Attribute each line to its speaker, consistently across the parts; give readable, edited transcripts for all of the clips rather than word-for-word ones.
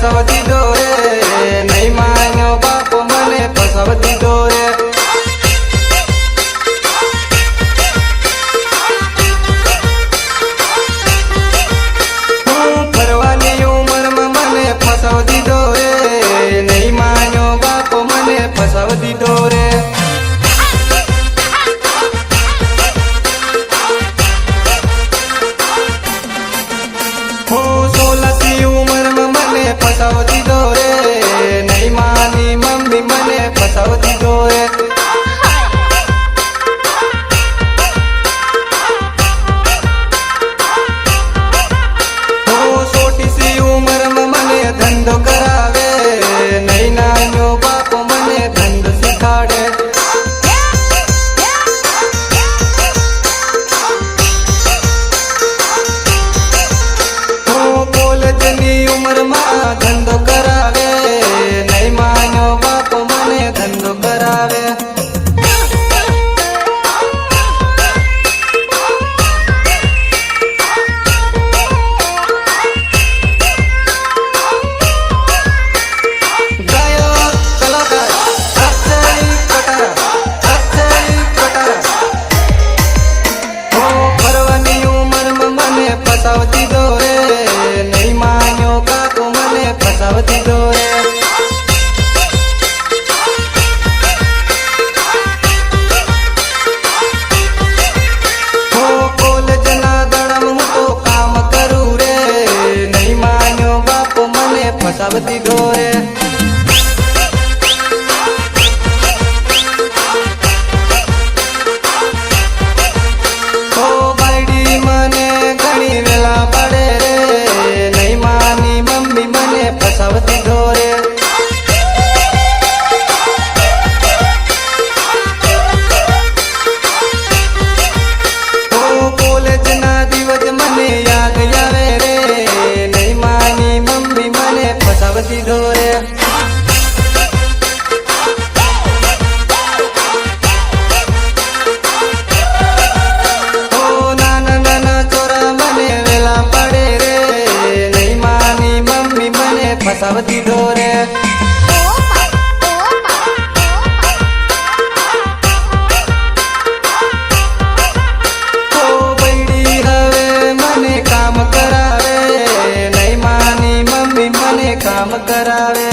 Speaker 1: ફસાવી દીધો રે, નહીં માન્યો બાપો મને ફસાવી દીધો રે. હું ફરવાની ઉંમરમાં મને ફસાવી દીધો રે, નહીં માન્યો બાપો મને ફસાવી દીધો રે. ફસાવી દીધો રે, નહીં માની મમ્મી મને ફસાવી દીધો રે. હું છોટી ઉંમરમાં મને ધંધો કરાવે, નહીં નાનો બાપો મને ધંધો શીખાડે. હું કોલેજની ઉંમરમાં ધંધો કરાવે, નહીં માન્યો બાપો મને ધંધો કરાવે. ગાયક કલાકાર અક્ષય કટારા. હું ફરવાની ઉંમરમાં મને ફસાવી દીધો રે, નહીં માન્યો કાકો મને ફસાવી દીધો રે. હું કોલેજના દડમ હું તો કામ કરું રે, નહીં માન્યો બાપો મને ફસાવી દીધો રે. બાયડી મને ઘણી વેલા પડે રે, નહીં માની મમ્મી મને ફસાવી દીધો રે. કોલેજના દિવસ મને યાદ આવે રે, નહીં માની મમ્મી મને ફસાવી દીધો રે. નાના નાના ચોરા મને વેલા પડે રે, નહીં માની મમ્મી મને ફસાવી દીધો રે. બૈડી હવે મને કામ કરાવે, નહીં માની મમ્મી મને કામ કરાવે.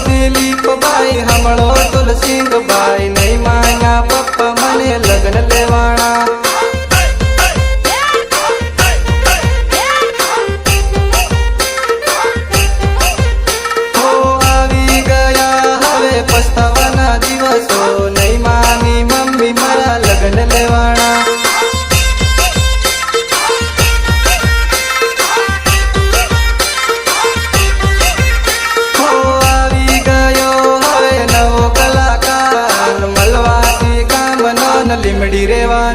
Speaker 1: દિલીપભાઈ હમણો તુલસિંહભાઈ, નહીં માન્યા પપ્પા મને લગ્ન લેવાણા. આવી ગયા હવે પસ્તાવાના દિવસો, નહીં માની મમ્મી મારા લગ્ન લેવાણા. લીમડી રેવા